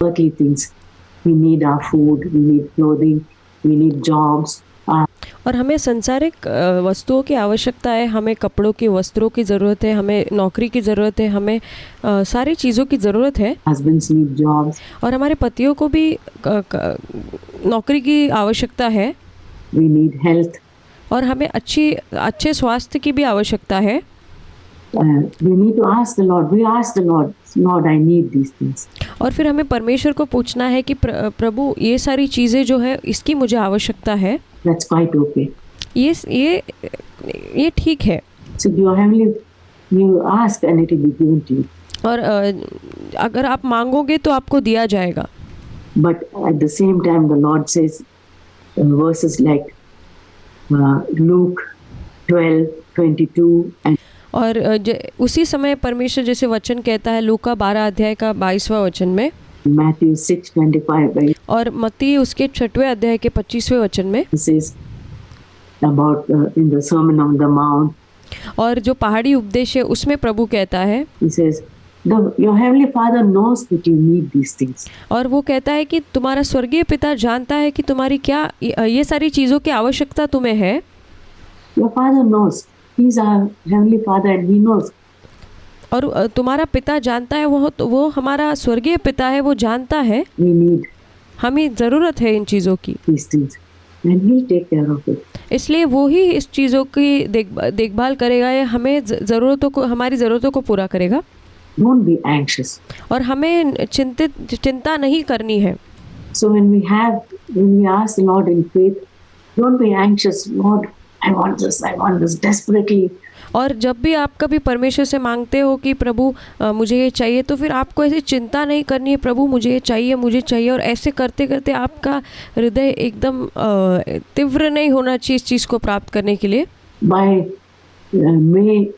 earthly things. We need our food, we need clothing, we need jobs. और हमें सांसारिक वस्तुओं की आवश्यकता है, हमें कपड़ों की, वस्त्रों की ज़रूरत है, हमें नौकरी की ज़रूरत है, हमें सारी चीज़ों की ज़रूरत है। Husbands need jobs. और हमारे पतियों को भी नौकरी की आवश्यकता है। We need health. और हमें अच्छे स्वास्थ्य की भी आवश्यकता है। We need to ask the Lord. We ask the Lord, Lord, I need these things. और फिर हमें परमेश्वर को पूछना है कि प्रभु ये सारी चीज़ें जो है इसकी मुझे आवश्यकता है। That's quite okay. ये ठीक है। So your heavenly, you ask and it will be given to you. और अगर आप मांगोगे तो आपको दिया जाएगा। But at the same time, the Lord says verses like Luke 12:22 and और उसी समय परमेश्वर जैसे वचन कहता है लूका 12 अध्याय का 22वां वचन में, Matthew 6:25, और मत्ती उसके 6वें अध्याय के 25वें वचन में, this is about in the Sermon on the Mount. और जो पहाड़ी उपदेश है उसमें प्रभु कहता है, He says, your heavenly Father knows that you need these things. और वो कहता है कि तुम्हारा स्वर्गीय पिता जानता है कि तुम्हारी क्या ये सारी चीज़ों की आवश्यकता तुम्हें है। Your Father knows. He is our heavenly Father and He knows. और तुम्हारा पिता जानता है, वो हमारा स्वर्गीय पिता है, वो जानता है We need हमें ज़रूरत है इन चीज़ों की, these things and He'll take care of it. इसलिए वो ही इस चीज़ों की देखभाल करेगा या हमें हमारी ज़रूरतों को पूरा करेगा। Don't be anxious. और हमें चिंता नहीं करनी है। So when we ask the Lord in faith, don't be anxious. Lord, I want this desperately. और जब भी आप कभी परमेश्वर से मांगते हो कि प्रभु मुझे ये चाहिए, तो फिर आपको ऐसी चिंता नहीं करनी है, प्रभु मुझे ये चाहिए, और ऐसे करते करते आपका हृदय एकदम तीव्र नहीं होना चाहिए इस चीज़ को प्राप्त करने के लिए। By May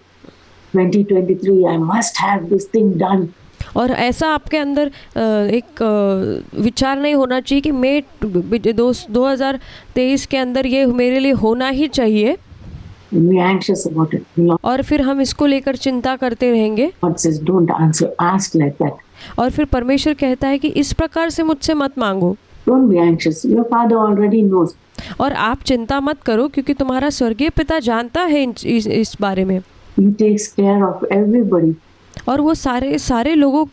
2023, I must have this thing done. और ऐसा आपके अंदर एक विचार नहीं होना चाहिए कि मई 2023 के अंदर ये मेरे लिए होना ही चाहिए। We are anxious about it. और फिर हम इसको लेकर चिंता करते रहेंगे। God says, don't ask like that. और फिर परमेश्वर कहता है कि इस प्रकार से मुझसे मत मांगो। Don't be anxious. Your Father already knows. और आप चिंता मत करो क्योंकि तुम्हारा स्वर्गीय पिता जानता है इस बारे में। He takes care of everybody. और वो सारे लोगों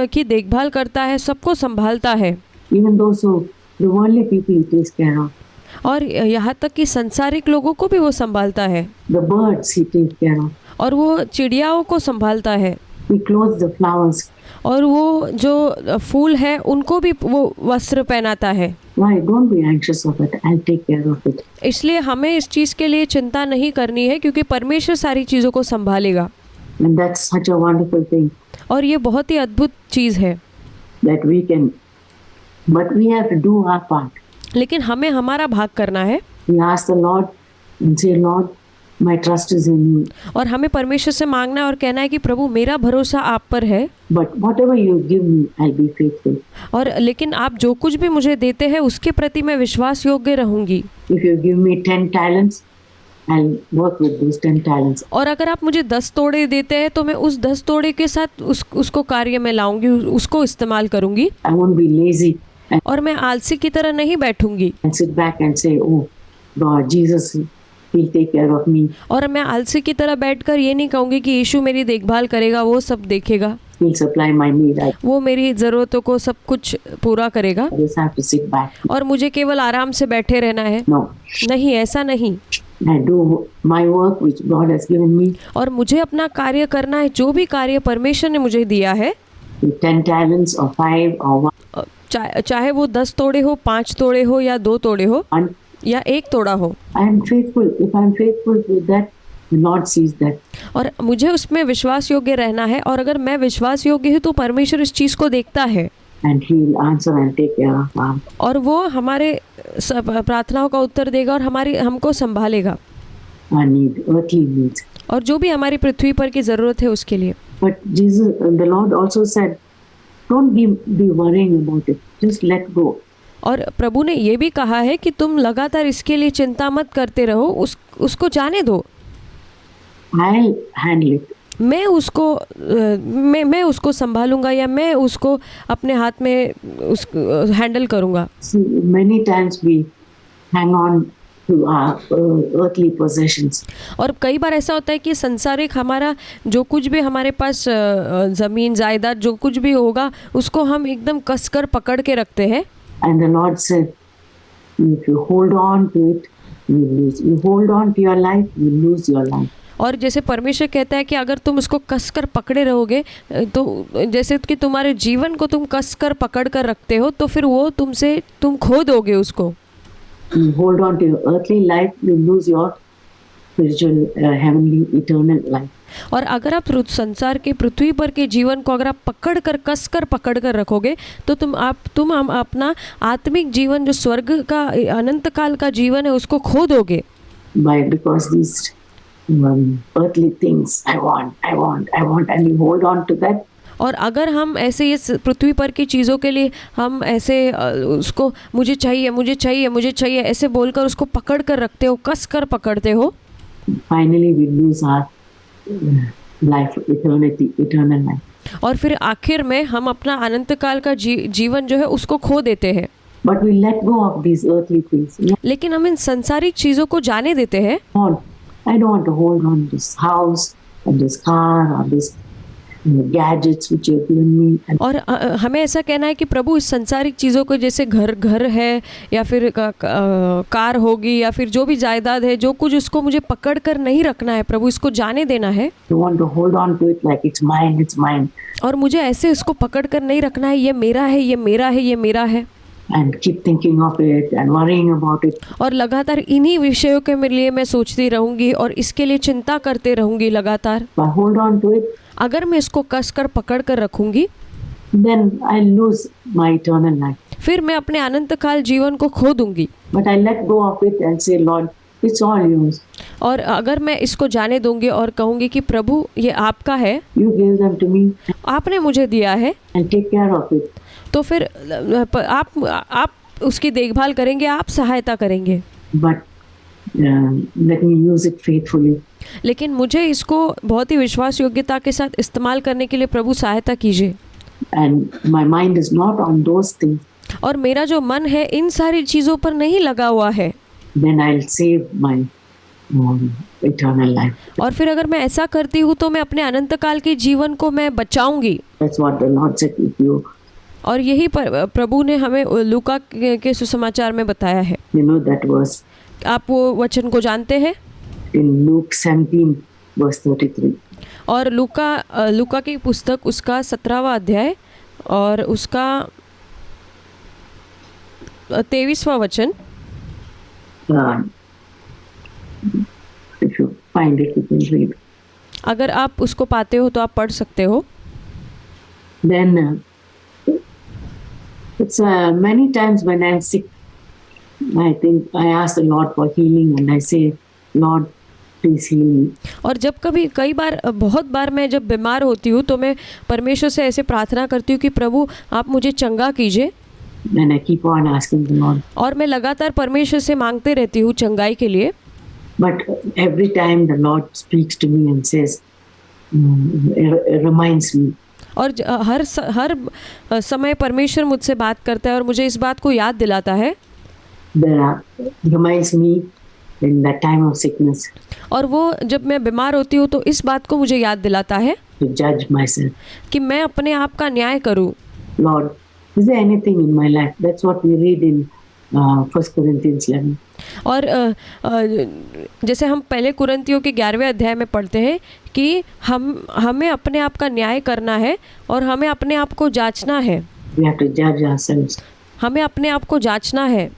की देखभाल करता है, सबको संभालता है। Even those who the worldly people He takes care of. और यहाँ तक कि संसारिक लोगों को भी वो संभालता है। The birds He takes care of. और वो चिड़ियाओं को संभालता है। He clothes the flowers. और वो जो फूल है उनको भी वो वस्त्र पहनाता है। Why? Don't be anxious of it. I'll take care of it. इसलिए हमें इस चीज़ के लिए चिंता नहीं करनी है क्योंकि परमेश्वर सारी चीज़ों को संभालेगा। And that's such a wonderful thing. और ये बहुत ही अद्भुत चीज़ है। That we can, but we have to do our part. लेकिन हमें हमारा भाग करना है। We ask the Lord and say, Lord, my trust is in you. और हमें परमेश्वर से मांगना है और कहना है कि प्रभु मेरा भरोसा आप पर है। But whatever you give me, I'll be faithful. और लेकिन आप जो कुछ भी मुझे देते हैं उसके प्रति मैं विश्वास योग्य रहूंगी। If you give me 10 talents, I'll work with those 10 talents. और अगर आप मुझे 10 तोड़े देते हैं तो मैं उस 10 तोड़े के साथ उसको कार्य में लाऊंगी, उसको इस्तेमाल करूंगी। I won't be lazy. और मैं आलसी की तरह नहीं बैठूंगी। And sit back and say, oh, God, Jesus, He'll take care of me. और मैं आलसी की तरह बैठकर ये नहीं कहूँगी कि यीशु मेरी देखभाल करेगा, वो सब देखेगा, He'll supply my need. वो मेरी ज़रूरतों को सब कुछ पूरा करेगा। I just have to sit back. और मुझे केवल आराम से बैठे रहना है। No. नहीं, ऐसा नहीं। I do my work which God has given me. और मुझे अपना कार्य करना है, जो भी कार्य परमेश्वर ने मुझे दिया है, 10 talents or 5 or 1. चाहे वो 10 तोड़े हो, 5 तोड़े हो या 2 तोड़े हो या 1 तोड़ा हो। I am faithful. If I am faithful with that, the Lord sees that. और मुझे उसमें विश्वास योग्य रहना है, और अगर मैं विश्वास योग्य हूँ तो परमेश्वर इस चीज़ को देखता है। And He will answer and take care of us. और वो हमारे प्रार्थनाओं का उत्तर देगा और हमको संभालेगा। Our need, earthly needs. और जो भी हमारी पृथ्वी पर की ज़रूरत है उसके लिए। But Jesus, the Lord also said, don't be worrying about it. Just let go. और प्रभु ने ये भी कहा है कि तुम लगातार इसके लिए चिंता मत करते रहो, उसको जाने दो। I'll handle it. मैं उसको संभालूंगा या मैं उसको अपने हाथ में उस हैंडल करूंगा। See, many times we hang on to our earthly possessions. और कई बार ऐसा होता है कि संसारिक हमारा जो कुछ भी हमारे पास ज़मीन जायदाद जो कुछ भी होगा उसको हम एकदम कसकर पकड़ के रखते हैं। And the Lord said, if you hold on to it, you lose. You hold on to your life, you lose your life. और जैसे परमेश्वर कहता है कि अगर तुम उसको कसकर पकड़े रहोगे तो जैसे कि तुम्हारे जीवन को तुम कसकर पकड़ कर रखते हो तो फिर वो तुम खो दोगे उसको। You hold on to your earthly life, you lose your spiritual, heavenly, eternal life. और अगर आप संसार के पृथ्वी पर के जीवन को अगर आप कसकर पकड़ कर रखोगे तो तुम अपना आत्मिक जीवन जो स्वर्ग का अनंत काल का जीवन है उसको खो दोगे। Because these earthly things, I want, and you hold on to that. और अगर हम ऐसे इस पृथ्वी पर की चीज़ों के लिए हम ऐसे उसको मुझे चाहिए ऐसे बोलकर उसको पकड़ कर रखते हो, कस कर पकड़ते हो, Finally we lose our life, eternal life. और फिर आखिर में हम अपना अनंत काल का जीवन जो है उसको खो देते हैं। But we let go of these earthly things. लेकिन हम इन संसारिक चीज़ों को जाने देते हैं। I don't want to hold on to this house or this car or this gadgets which you have given me. और हमें ऐसा कहना है कि प्रभु इस संसारिक चीज़ों को जैसे घर है या फिर कार होगी या फिर जो भी जायदाद है जो कुछ उसको मुझे पकड़ कर नहीं रखना है प्रभु, इसको जाने देना है। You want to hold on to it like it's mine. और मुझे ऐसे इसको पकड़ कर नहीं रखना है, ये मेरा है। And keep thinking of it and worrying about it. और लगातार इन्हीं विषयों के लिए मैं सोचती रहूँगी और इसके लिए चिंता करते रहूँगी लगातार। But hold on to it. अगर मैं इसको कस कर पकड़ कर रखूँगी then I lose my eternal life. फिर मैं अपने अनंत काल जीवन को खो दूंगी। But I let go of it and say, Lord, it's all yours. और अगर मैं इसको जाने दूंगी और कहूँगी कि प्रभु ये आपका है, You gave them to me. आपने मुझे दिया है, And take care of it. तो फिर आप उसकी देखभाल करेंगे, आप सहायता करेंगे। But let me use it faithfully. लेकिन मुझे इसको बहुत ही विश्वास योग्यता के साथ इस्तेमाल करने के लिए प्रभु सहायता कीजिए। And my mind is not on those things. और मेरा जो मन है इन सारी चीज़ों पर नहीं लगा हुआ है। Then I'll save my eternal life. और फिर अगर मैं ऐसा करती हूँ तो मैं अपने अनंत काल के जीवन को मैं बचाऊंगी। That's what the Lord said with you. और यही प्रभु ने हमें लूका के सुसमाचार में बताया है। You know that verse आप वो वचन को जानते हैं? in Luke 17 verse 33. और लूका की पुस्तक उसका 17वां अध्याय और उसका 23वां वचन। If you find it, you can read. अगर आप उसको पाते हो तो आप पढ़ सकते हो। Then it's many times when I'm sick, I think I ask the Lord for healing and I say, Lord, please heal me. और जब बहुत बार मैं जब बीमार होती हूँ तो मैं परमेश्वर से ऐसे प्रार्थना करती हूँ कि प्रभु आप मुझे चंगा कीजिए। And I keep on asking the Lord. और मैं लगातार परमेश्वर से मांगते रहती हूँ चंगाई के लिए। But every time the Lord speaks to me and says, reminds me. और हर समय परमेश्वर मुझसे बात करता है और मुझे इस बात को याद दिलाता है। Reminds me in that time of sickness. और वो जब मैं बीमार होती हूँ तो इस बात को मुझे याद दिलाता है To judge myself. कि मैं अपने आप का न्याय करूँ। Lord, is there anything in my life? That's what we read in 1 Corinthians 11. और जैसे हम पहले कुरिन्थियों के 11वें अध्याय में पढ़ते हैं कि हमें अपने आप का न्याय करना है और हमें अपने आप को जांचना है। We have to judge ourselves. हमें अपने आप को जांचना है।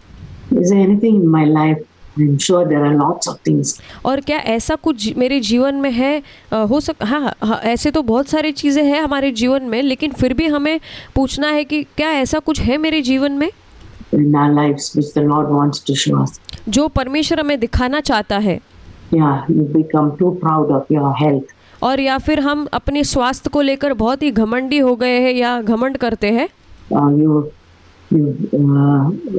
Is there anything in my life? I'm sure there are lots of things. और क्या ऐसा कुछ मेरे जीवन में है? हाँ, ऐसे तो बहुत सारी चीज़ें हैं हमारे जीवन में, लेकिन फिर भी हमें पूछना है कि क्या ऐसा कुछ है मेरे जीवन में in our lives which the Lord wants to show us. जो परमेश्वर हमें दिखाना चाहता है। Yeah, you become too proud of your health. और या फिर हम अपने स्वास्थ्य को लेकर बहुत ही घमंडी हो गए हैं या घमंड करते हैं। You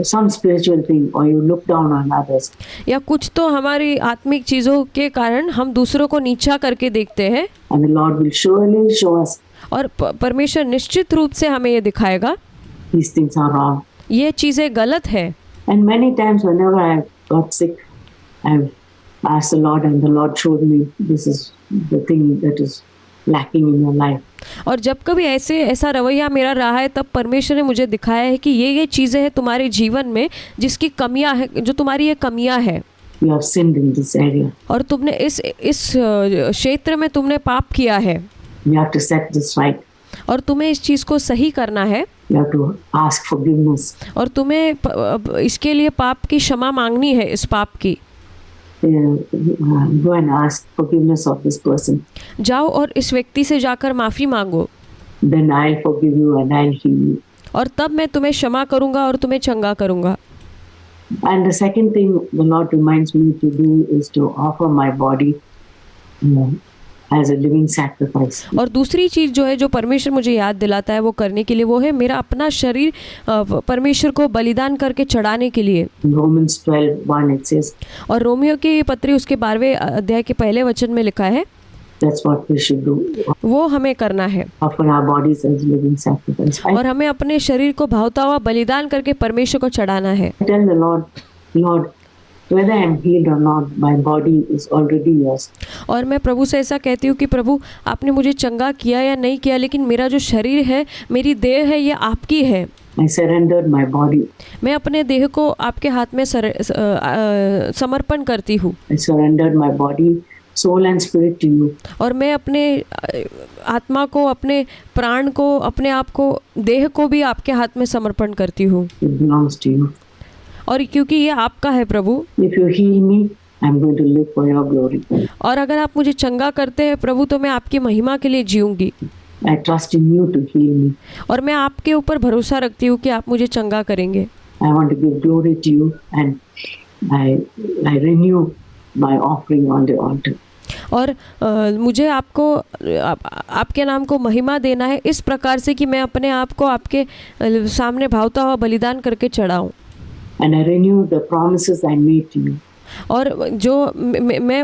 some spiritual thing, or you look down on others. या कुछ तो हमारी आत्मिक चीज़ों के कारण हम दूसरों को नीचा करके देखते हैं, And the Lord will surely show us और परमेश्वर निश्चित रूप से हमें ये दिखाएगा these things are wrong. ये चीज़ें गलत है। And many times whenever I got sick, I've asked the Lord, and the Lord showed me this is the thing that is lacking in your life. और जब कभी ऐसा रवैया मेरा रहा है, तब परमेश्वर ने मुझे दिखाया है कि ये चीज़ें हैं तुम्हारे जीवन में जिसकी कमियां है, जो तुम्हारी ये कमियां है, You have sinned in this area. और तुमने इस क्षेत्र में तुमने पाप किया है, You have to set this right. और तुम्हें इस चीज़ को सही करना है, You have to ask forgiveness. और तुम्हें इसके लिए पाप की क्षमा मांगनी है, इस पाप की। Go and ask forgiveness of this person. जाओ और इस व्यक्ति से जाकर माफ़ी मांगो, Then I'll forgive you and I'll heal you. और तब मैं तुम्हें क्षमा करूँगा और तुम्हें चंगा करूँगा। And the second thing the Lord reminds me to do is to offer my body as a living sacrifice. और दूसरी चीज़ जो है, जो परमेश्वर मुझे याद दिलाता है वो करने के लिए, वो है मेरा अपना शरीर परमेश्वर को बलिदान करके चढ़ाने के लिए। Romans 12:1 it says, और रोमियो की पत्री उसके 12वें अध्याय के पहले वचन में लिखा है, that's what we should do. वो हमें करना है, Offer our bodies as living sacrifice. और हमें अपने शरीर को भावता हुआ बलिदान करके परमेश्वर को चढ़ाना है। I tell the Lord, whether I am healed or not, my body is already yours. और मैं प्रभु से ऐसा कहती हूँ कि प्रभु, आपने मुझे चंगा किया या नहीं किया, लेकिन मेरा जो शरीर है, मेरी देह है, ये आपकी है। I surrendered my body. मैं अपने देह को आपके हाथ में समर्पण करती हूँ। I surrendered my body, soul and spirit to you. और मैं अपने आत्मा को, अपने प्राण को, अपने आप को, देह को भी आपके हाथ में समर्पण करती हूँ। It belongs to you. और क्योंकि ये आपका है प्रभु, If you heal me, I'm going to live for your glory. और अगर आप मुझे चंगा करते हैं प्रभु, तो मैं आपकी महिमा के लिए जीऊँगी। I trust in you to heal me. और मैं आपके ऊपर भरोसा रखती हूँ कि आप मुझे चंगा करेंगे। I want to give glory to you, and I renew my offering on the altar. और मुझे आपके नाम को महिमा देना है इस प्रकार से कि मैं अपने आप को आपके सामने भावता हुआ बलिदान करके चढ़ाऊँ। And I renew the promises I made to you. और मैं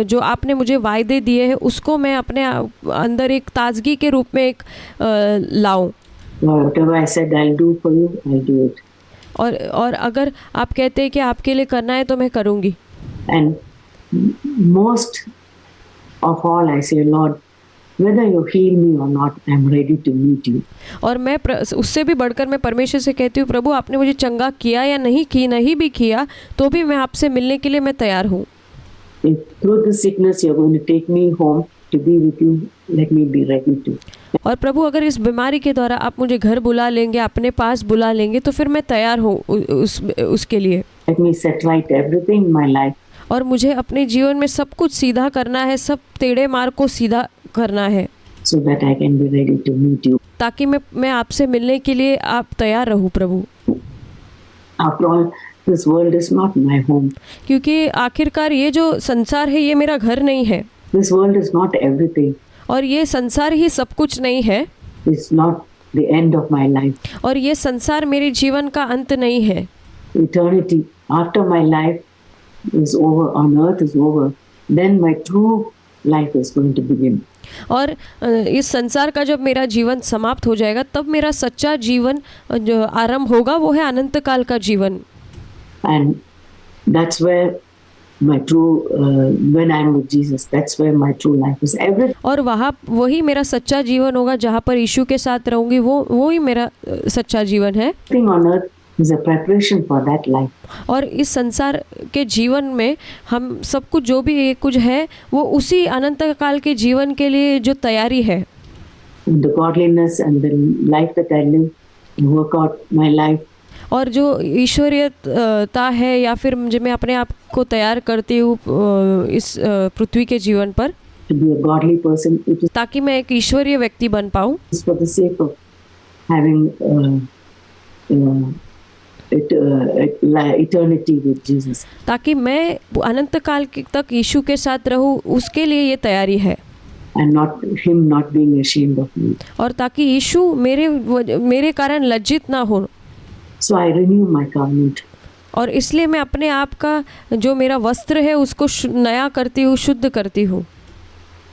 जो आपने मुझे वायदे दिए हैं, उसको मैं अपने अंदर एक ताजगी के रूप में एक लाऊं। Whatever I said I'll do for you, I'll do it. और अगर आप कहते हैं कि आपके लिए करना है, तो मैं करूँगी। And most of all I say, Lord, whether you heal me or not, I'm ready to meet you. और मैं उससे भी बढ़कर मैं परमेश्वर से कहती हूँ, प्रभु आपने मुझे चंगा किया या नहीं भी किया, तो भी मैं आपसे मिलने के लिए मैं तैयार हूँ। If through the sickness you're going to take me home to be with you, let me be ready to. और प्रभु अगर इस बीमारी के द्वारा आप मुझे घर बुला लेंगे, अपने पास बुला लेंगे, तो फिर मैं तैयार हूँ उसके लिए। Let me set right everything in my life. और मुझे अपने जीवन में सब कुछ सीधा करना है, सब टेढ़े मार्ग को सीधा करना है, so that I can be ready to meet you. ताकि मैं आपसे मिलने के लिए आप तैयार रहूं प्रभु। After all, this world is not my home. क्योंकि आखिरकार ये जो संसार है, ये मेरा घर नहीं है, This world is not everything. और ये संसार ही सब कुछ नहीं है, It's not the end of my life. और ये संसार मेरे जीवन का अंत नहीं है। Eternity after my life is over, on earth is over, then my true life is going to begin. और इस संसार का जब मेरा जीवन समाप्त हो जाएगा, तब मेरा सच्चा जीवन जो आरंभ होगा, वो है अनंत काल का जीवन। And that's where my true, when I'm with Jesus, that's where my true life is. और वही मेरा सच्चा जीवन होगा, जहाँ पर यीशु के साथ रहूँगी, वो ही मेरा सच्चा जीवन है। Everything on earth is a preparation for that life. और इस संसार के जीवन में हम सब कुछ जो भी कुछ है, वो उसी अनंत काल के जीवन के लिए जो तैयारी है। The godliness and the life that I live, work out my life. और जो ईश्वरीयता है, या फिर मैं अपने आप को तैयार करती हूँ इस पृथ्वी के जीवन पर, to be a godly person, it is ताकि मैं एक ईश्वरीय व्यक्ति बन पाऊँ, for the sake of having eternity with Jesus. ताकि मैं अनंत काल तक यीशु के साथ रहूँ, उसके लिए ये तैयारी है। And not him not being ashamed of me. और ताकि यीशु मेरे कारण लज्जित ना हो। So I renew my covenant. और इसलिए मैं अपने आप का जो मेरा वस्त्र है उसको नया करती हूँ, शुद्ध करती हूँ।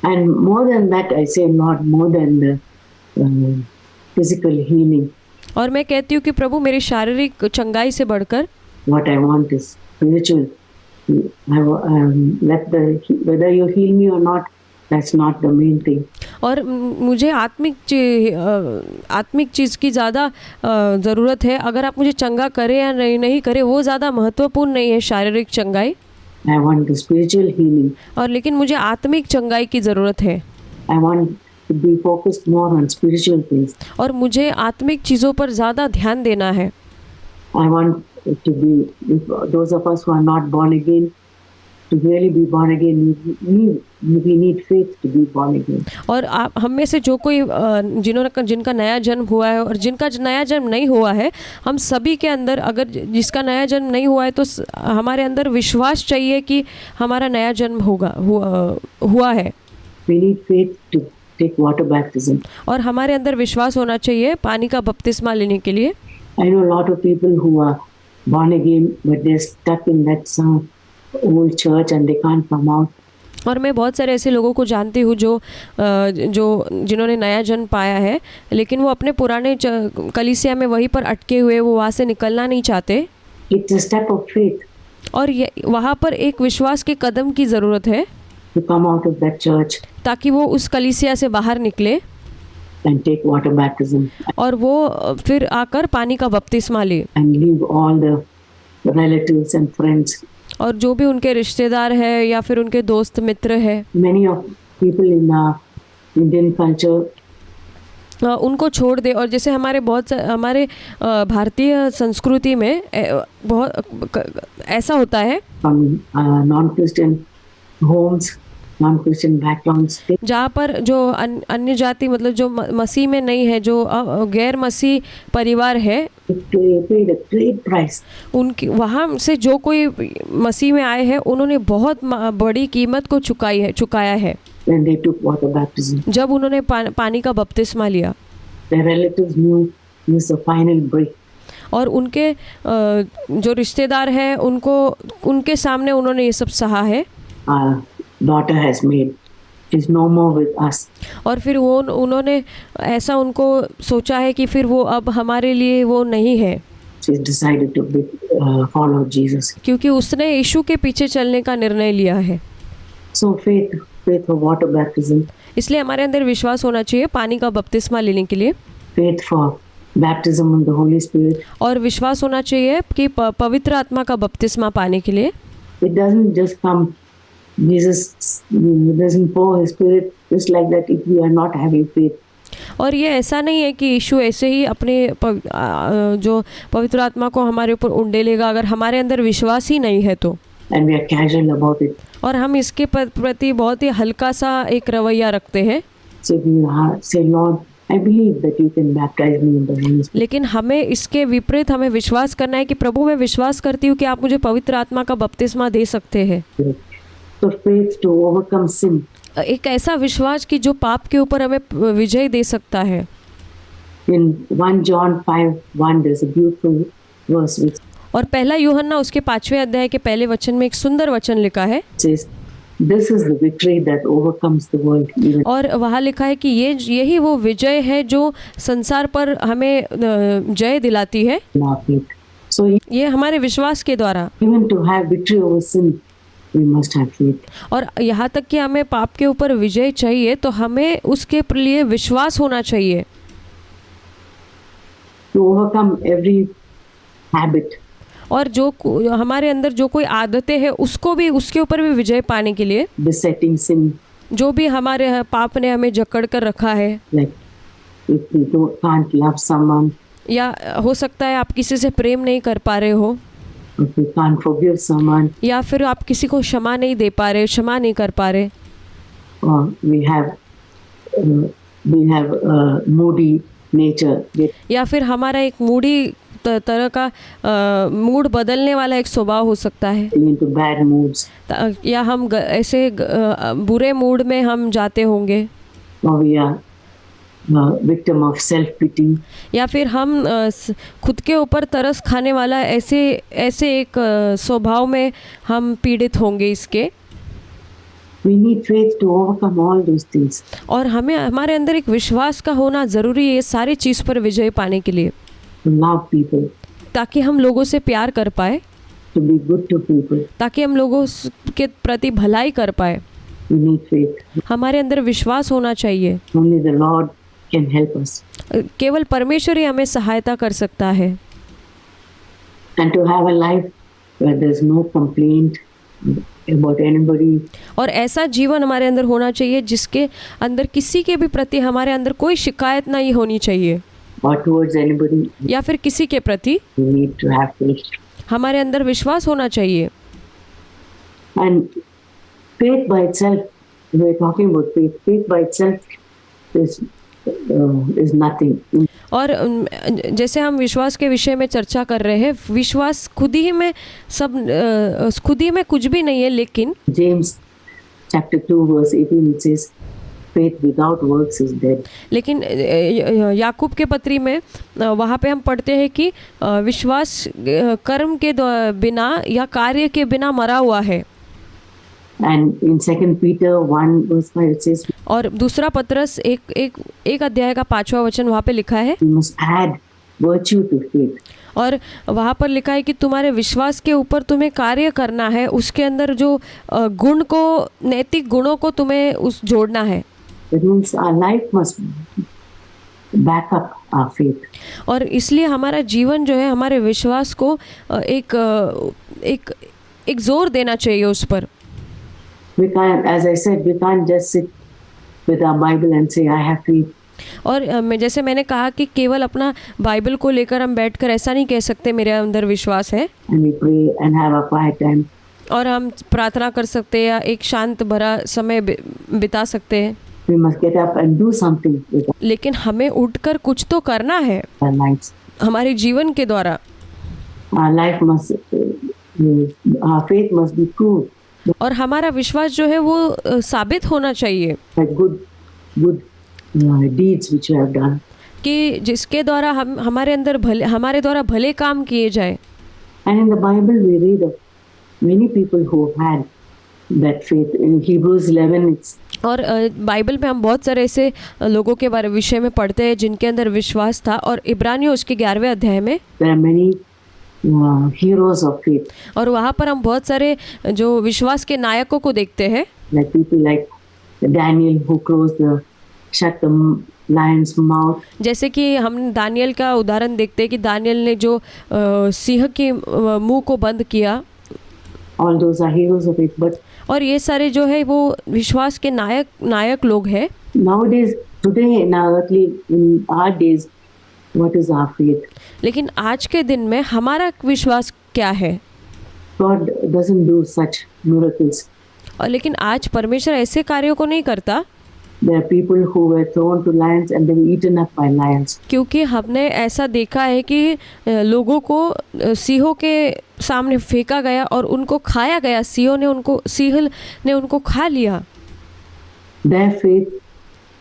And more than that, I say, Lord, more than the physical healing, और मैं कहती हूँ कि प्रभु मेरी शारीरिक चंगाई से बढ़कर what I want is spiritual. Let whether you heal me or not, that's not the main thing. और मुझे आत्मिक चीज़ की ज़्यादा ज़रूरत है। अगर आप मुझे चंगा करें या नहीं करें वो ज़्यादा महत्वपूर्ण नहीं है, शारीरिक चंगाई। I want the spiritual healing. और लेकिन मुझे आत्मिक चंगाई की ज़रूरत है। I want to be focused more on spiritual things. और मुझे आत्मिक चीज़ों पर ज़्यादा ध्यान देना है। I want to be, those of us who are not born again, to really be born again, we need faith to be born again. और आप हम में से जो कोई जिनका नया जन्म हुआ है और जिनका नया जन्म नहीं हुआ है, हम सभी के अंदर, अगर जिसका नया जन्म नहीं हुआ है तो हमारे अंदर विश्वास चाहिए कि हमारा नया जन्म हुआ है। We need faith to take water baptism. और हमारे अंदर विश्वास होना चाहिए पानी का बपतिस्मा लेने के लिए। I know a lot of people who are born again, but they're stuck in that old church and they can't come out. और मैं बहुत सारे ऐसे लोगों को जानती हूँ जो जिन्होंने नया जन्म पाया है, लेकिन वो अपने पुराने कलीसिया में वहीं पर अटके हुए, वो वहाँ से निकलना नहीं चाहते। It's a step of faith. और वहाँ पर एक विश्वास के कदम की ज़रूरत है to come out of that church ताकि वो उस कलीसिया से बाहर निकले and take water baptism और वो फिर आकर पानी का बपतिस्मा ले। and leave all the relatives and friends. और जो भी उनके रिश्तेदार है या फिर उनके दोस्त मित्र है, Many of people in Indian culture, उनको छोड़ दे। और जैसे हमारे हमारे भारतीय संस्कृति में बहुत ऐसा होता है from non-Christian homes, non-Christian backgrounds, जहाँ पर जो अन्य जाति, मतलब जो मसीह में नहीं है, जो गैर मसीह परिवार है, paid a great price. उनकी वहाँ से जो कोई मसीह में आए हैं उन्होंने बहुत बड़ी कीमत को चुकाया है When they took water baptism, जब उन्होंने पानी का बपतिस्मा लिया। their relatives knew this is the final break. और उनके जो रिश्तेदार हैं उनके सामने उन्होंने ये सब सहा है। Our daughter has made, she's no more with us. और फिर उन्होंने ऐसा उनको सोचा है कि फिर वो अब हमारे लिए वो नहीं है। She's decided to follow Jesus. क्योंकि उसने यीशु के पीछे चलने का निर्णय लिया है। So faith for water baptism, इसलिए हमारे अंदर विश्वास होना चाहिए पानी का बपतिस्मा लेने के लिए। faith for baptism in the Holy Spirit. और विश्वास होना चाहिए कि पवित्र आत्मा का बपतिस्मा पाने के लिए। It doesn't just come, Jesus doesn't pour His Spirit just like that if we are not having faith. और ये ऐसा नहीं है कि यीशु ऐसे ही अपने जो पवित्र आत्मा को हमारे ऊपर उंडेलेगा अगर हमारे अंदर विश्वास ही नहीं है तो। And we are casual about it. और हम इसके प्रति बहुत ही हल्का सा एक रवैया रखते हैं। So we say, Lord, I believe that you can baptize me in the Holy Spirit. लेकिन हमें इसके विपरीत हमें विश्वास करना है कि प्रभु, मैं विश्वास करती हूँ कि आप मुझे पवित्र आत्मा का बपतिस्मा दे सकते हैं। So faith to overcome sin. एक ऐसा विश्वास कि जो पाप के ऊपर हमें विजय दे सकता है। In 1 John 5:1 there's a beautiful verse which और पहला यूहन्ना उसके 5वें अध्याय के पहले वचन में एक सुंदर वचन लिखा है। says, this is the victory that overcomes the world. Even और वहाँ लिखा है कि यही वो विजय है जो संसार पर हमें जय दिलाती है। in our faith. So ये हमारे विश्वास के द्वारा। even to have victory over sin, we must have faith. और यहाँ तक कि हमें पाप के ऊपर विजय चाहिए तो हमें उसके लिए विश्वास होना चाहिए। To overcome every habit, और जो हमारे अंदर जो कोई आदतें हैं उसके ऊपर भी विजय पाने के लिए, besetting sin, जो भी हमारे पाप ने हमें जकड़ कर रखा है, like if we can't love someone, या हो सकता है आप किसी से प्रेम नहीं कर पा रहे हो, if we can't forgive someone, या फिर आप किसी को क्षमा नहीं दे पा रहे, क्षमा नहीं कर पा रहे, or we have moody nature, या फिर हमारा एक मूडी तरह का मूड बदलने वाला एक स्वभाव हो सकता है, into bad moods, या हम ऐसे बुरे मूड में हम जाते होंगे, or we are victim of self-pity, या फिर हम खुद के ऊपर तरस खाने वाला ऐसे ऐसे एक स्वभाव में हम पीड़ित होंगे इसके। we need faith to overcome all those things. और हमें हमारे अंदर एक विश्वास का होना ज़रूरी है ये सारी चीज़ पर विजय पाने के लिए, To love people, ताकि हम लोगों से प्यार कर पाए, to be good to people. ताकि हम लोगों के प्रति भलाई कर पाए। We need faith. हमारे अंदर विश्वास होना चाहिए। Only the Lord can help us. केवल परमेश्वर ही हमें सहायता कर सकता है। And to have a life where there's no complaint about anybody, और ऐसा जीवन हमारे अंदर होना चाहिए जिसके अंदर किसी के भी प्रति हमारे अंदर कोई शिकायत नहीं होनी चाहिए, or towards anybody, या फिर किसी के प्रति we need to have faith. हमारे अंदर विश्वास होना चाहिए। And faith by itself, we're talking about faith. Faith by itself is nothing. और जैसे हम विश्वास के विषय में चर्चा कर रहे हैं, विश्वास खुद ही में खुद ही में कुछ भी नहीं है, लेकिन James chapter 2 verse 18 it says, faith without works is dead. लेकिन याकूब के पत्री में वहाँ पे हम पढ़ते हैं कि विश्वास कर्म के बिना या कार्य के बिना मरा हुआ है। And in 2 Peter 1 verse 5 it says, और दूसरा पत्रस एक अध्याय का 5वां वचन वहाँ पे लिखा है, we must add virtue to faith. और वहाँ पर लिखा है कि तुम्हारे विश्वास के ऊपर तुम्हें कार्य करना है, उसके अंदर जो गुण को, नैतिक गुणों को तुम्हें उस जोड़ना है। That means our life must back up our faith. और इसलिए हमारा जीवन जो है हमारे विश्वास को एक जोर देना चाहिए उस पर। We can't, as I said, we can't just sit with our Bible and say, I have faith. और जैसे मैंने कहा कि केवल अपना बाइबल को लेकर हम बैठकर ऐसा नहीं कह सकते मेरे अंदर विश्वास है, And we pray and have a quiet time. और हम प्रार्थना कर सकते हैं या एक शांत भरा समय बिता सकते हैं, We must get up and do something with लेकिन हमें उठकर कुछ तो करना है our lives. हमारे जीवन के द्वारा। Our life must, our faith must be proved और हमारा विश्वास जो है वो साबित होना चाहिए by good deeds which we have done. कि जिसके द्वारा हम हमारे द्वारा भले काम किए जाए। And in the Bible we read of many people who had that faith. In Hebrews 11 it's और बाइबल में हम बहुत सारे ऐसे लोगों के विषय में पढ़ते हैं जिनके अंदर विश्वास था, और इब्रानियों उसके 11वें अध्याय में there are many heroes of faith, और वहाँ पर हम बहुत सारे जो विश्वास के नायकों को देखते हैं, like people like Daniel who shut the lion's mouth. जैसे कि हम दानियल का उदाहरण देखते हैं कि दानियल ने जो सिंह के मुंह को बंद किया। All those are heroes of faith. But और ये सारे जो है वो विश्वास के नायक लोग हैं। nowadays, today in our days, what is our faith? लेकिन आज के दिन में हमारा विश्वास क्या है? God doesn't do such miracles. और लेकिन आज परमेश्वर ऐसे कार्यों को नहीं करता। There are people who were thrown to lions and they were eaten up by lions. क्योंकि हमने ऐसा देखा है कि लोगों को सिंहों के सामने फेंका गया और उनको खाया गया, सिंह ने उनको खा लिया। Their faith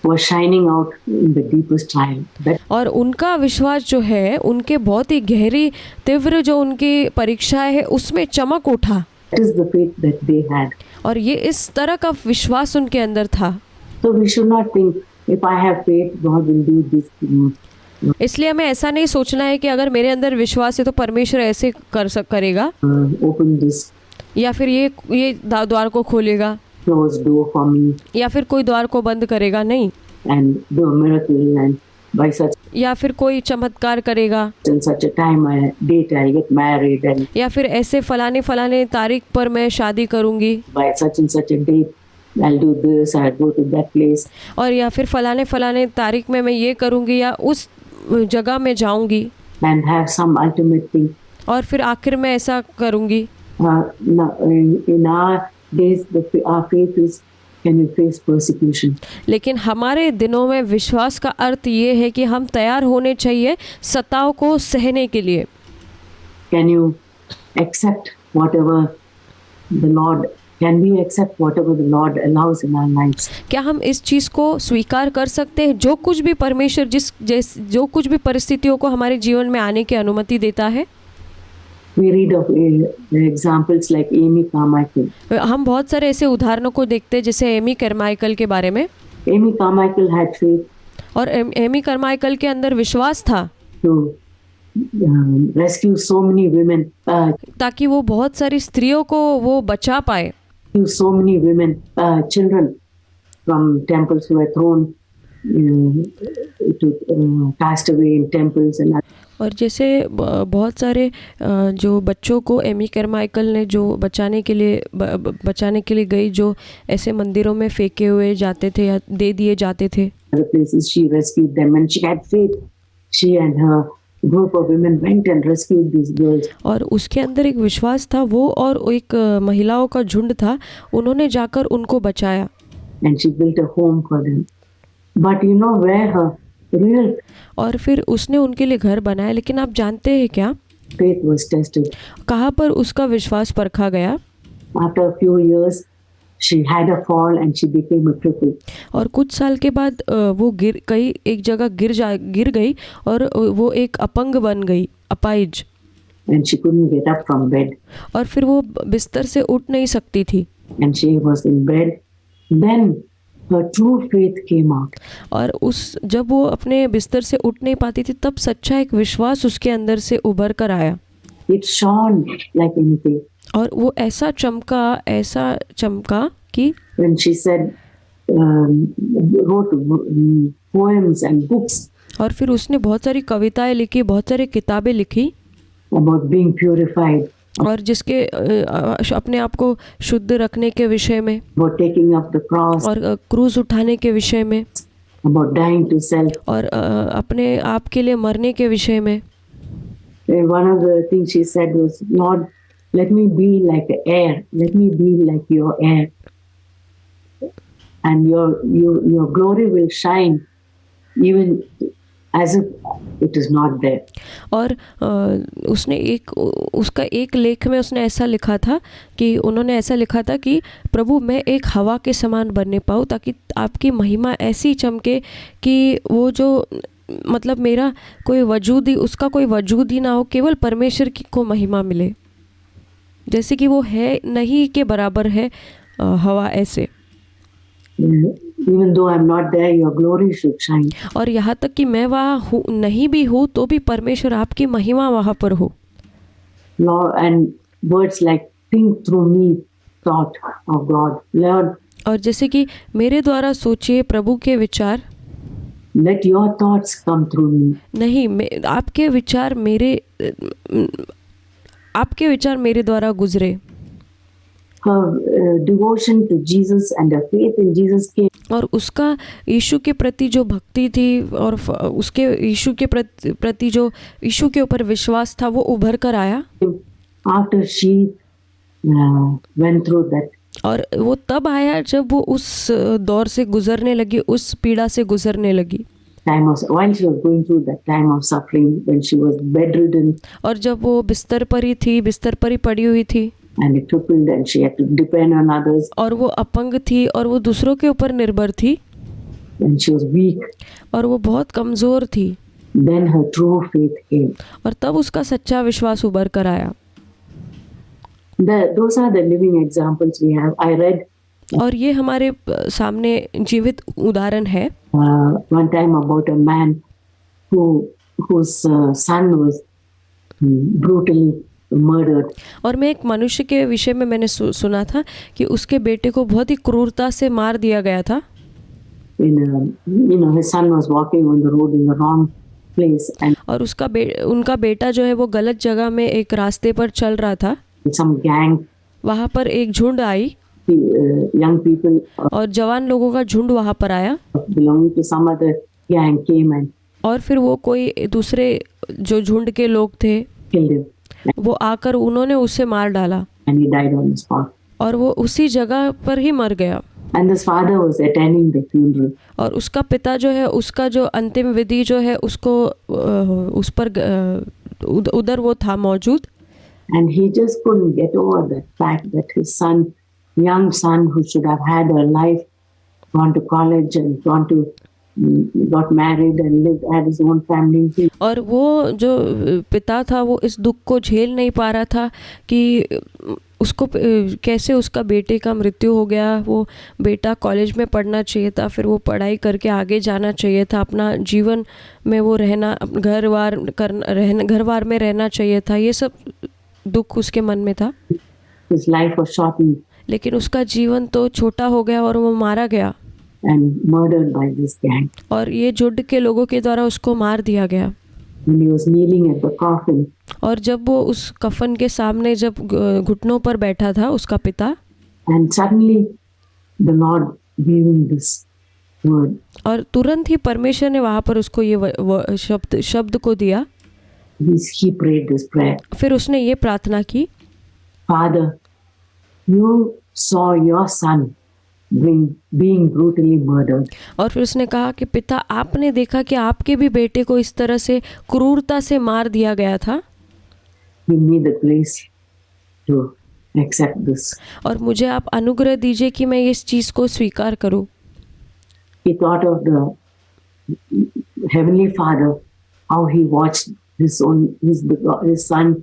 was shining out in the deepest trial. और उनका विश्वास जो है उनके बहुत ही गहरी तीव्र जो उनकी परीक्षाएं है उसमें चमक उठा। That is the faith that they had. और ये इस तरह का विश्वास उनके अंदर था। So we should not think, if I have faith, God will do this. इसलिए हमें ऐसा नहीं सोचना है कि अगर मेरे अंदर विश्वास है तो परमेश्वर ऐसे करेगा, Open this या फिर ये द्वार को खोलेगा, closed door for me, या फिर कोई द्वार को बंद करेगा, नहीं, and do a miracle, and by such या फिर कोई चमत्कार करेगा, and such a time, date, I get married, and या फिर ऐसे फलाने तारीख पर मैं शादी करूंगी, by such and such a date I'll do this, I'll go to that place. और या फिर फलाने तारीख में मैं ये करूंगी या उस जगह में जाऊंगी, And have some ultimate thing. और फिर आखिर में ऐसा करूंगी। In our days, our faith is, can you face persecution? लेकिन हमारे दिनों में विश्वास का अर्थ ये है कि हम तैयार होने चाहिए सताव को सहने के लिए। Can you accept whatever the Lord Can we accept whatever the Lord allows in our lives? क्या हम इस चीज़ को स्वीकार कर सकते हैं, जो कुछ भी परमेश्वर जो कुछ भी परिस्थितियों को हमारे जीवन में आने की अनुमति देता है? We read of examples like Amy Carmichael. हम बहुत सारे ऐसे उदाहरणों को देखते हैं, जैसे एमी कार्माइकल के बारे में। Amy Carmichael had faith और एमी कार्माइकल के अंदर विश्वास था to rescue so many women, ताकि वो बहुत सारी स्त्रियों को वो बचा पाए, so many women, children from temples who were thrown to cast away in temples and और जैसे बहुत सारे जो बच्चों को एमी कार्माइकल ने जो बचाने के लिए गई, जो ऐसे मंदिरों में फेंके हुए जाते थे या दे दिए जाते थे। other places. She rescued them and she had faith. She and her group of women went and rescued these girls. और उसके अंदर एक विश्वास था, वो और एक महिलाओं का झुंड था, उन्होंने जाकर उनको बचाया। And she built a home for them. But you know where her real और फिर उसने उनके लिए घर बनाया, लेकिन आप जानते हैं क्या, faith was tested. कहाँ पर उसका विश्वास परखा गया? After a few years, she had a fall and she became a cripple. और कुछ साल के बाद वो एक जगह गिर गई और वो एक अपंग बन गई, अपाहिज। And she couldn't get up from bed. और फिर वो बिस्तर से उठ नहीं सकती थी। And she was in bed. Then her true faith came out. और जब वो अपने बिस्तर से उठ नहीं पाती थी, तब सच्चा एक विश्वास उसके अंदर से उभर कर आया। It shone like anything. और वो ऐसा चमका कि When she said, wrote poems and books और फिर उसने बहुत सारी कविताएं लिखी, बहुत सारी किताबें लिखी about being purified, और जिसके अपने आप को शुद्ध रखने के विषय में, about taking up the cross, और क्रूज उठाने के विषय में, about dying to self. और अपने आप के लिए मरने के विषय में। And one of the things she said was, Lord, let me be like air. Let me be like your air. And your glory will shine even as if it is not there. और उसका एक लेख में उसने ऐसा लिखा था कि उन्होंने ऐसा लिखा था कि प्रभु, मैं एक हवा के समान बनने पाऊँ, ताकि आपकी महिमा ऐसी चमके कि वो जो मतलब मेरा उसका कोई वजूद ही ना हो, केवल परमेश्वर की को महिमा मिले, जैसे कि वो है नहीं के बराबर है हवा ऐसे। Even though I'm not there, your glory should shine. और यहाँ तक कि मैं वहाँ नहीं भी हूँ तो भी परमेश्वर आपकी महिमा वहाँ पर हो। Lord, and words like think through me thought of God. Lord, और जैसे कि मेरे द्वारा सोचिए प्रभु के विचार, let your thoughts come through me. नहीं, आपके विचार मेरे द्वारा गुजरे। Her devotion to Jesus and her faith in Jesus came. और उसका यीशु के प्रति जो भक्ति थी और उसके यीशु के प्रति जो यीशु के ऊपर विश्वास था, वो उभर कर आया। After she went through that. और वो तब आया जब वो उस दौर से गुजरने लगी, उस पीड़ा से गुजरने लगी। While she was going through that time of suffering, when she was bedridden. और जब वो बिस्तर पर ही पड़ी हुई थी। And it crippled and she had to depend on others. और वो अपंग थी और वो दूसरों के ऊपर निर्भर थी। And she was weak. और वो बहुत कमज़ोर थी। Then her true faith came. और तब उसका सच्चा विश्वास उभर कर आया। Those are the living examples we have. I read. और ये हमारे सामने जीवित उदाहरण है। One time about a man whose son was brutally murdered. और मैं एक मनुष्य के विषय में मैंने सुना था कि उसके बेटे को बहुत ही क्रूरता से मार दिया गया था। His son was walking on the road in the wrong place and और उनका बेटा जो है वो गलत जगह में एक रास्ते पर चल रहा था। some gang, वहाँ पर एक झुंड आई, young people, और जवान लोगों का झुंड वहाँ पर आया, belonging to some other gang came and और फिर वो कोई दूसरे जो झुंड के लोग थे killed him. वो आकर उन्होंने उसे मार डाला। And he died on the spot. और वो उसी जगह पर ही मर गया। And his father was attending the funeral. और उसका पिता जो है, उसका जो अंतिम विधि जो है उसको उस पर उधर वो था मौजूद। And he just couldn't get over that fact that his son young son who should have had a life, gone to college and got married and lived, had his own family. और वो जो पिता था वो इस दुख को झेल नहीं पा रहा था कि उसको कैसे उसका बेटे का मृत्यु हो गया। वो बेटा कॉलेज में पढ़ना चाहिए था, फिर वो पढ़ाई करके आगे जाना चाहिए था, अपना जीवन में वो रहना, घर वार में रहना चाहिए था। ये सब दुख उसके मन में था। His life was shortened लेकिन उसका जीवन तो छोटा हो गया और वो मारा गया and murdered by this gang. और ये झुंड के लोगों के द्वारा उसको मार दिया गया। When he was kneeling at the coffin, और जब वो उस कफन के सामने जब घुटनों पर बैठा था उसका पिता, and suddenly the Lord gave him this word. और तुरंत ही परमेश्वर ने वहाँ पर उसको ये शब्द को दिया। He prayed this prayer. फिर उसने ये प्रार्थना की, Father, you saw your son being brutally murdered. और फिर उसने कहा कि पिता, आपने देखा कि आपके भी बेटे को इस तरह से क्रूरता से मार दिया गया था। Give me the grace to accept this. और मुझे आप अनुग्रह दीजिए कि मैं इस चीज़ को स्वीकार करूं। He thought of the Heavenly Father, how he watched his son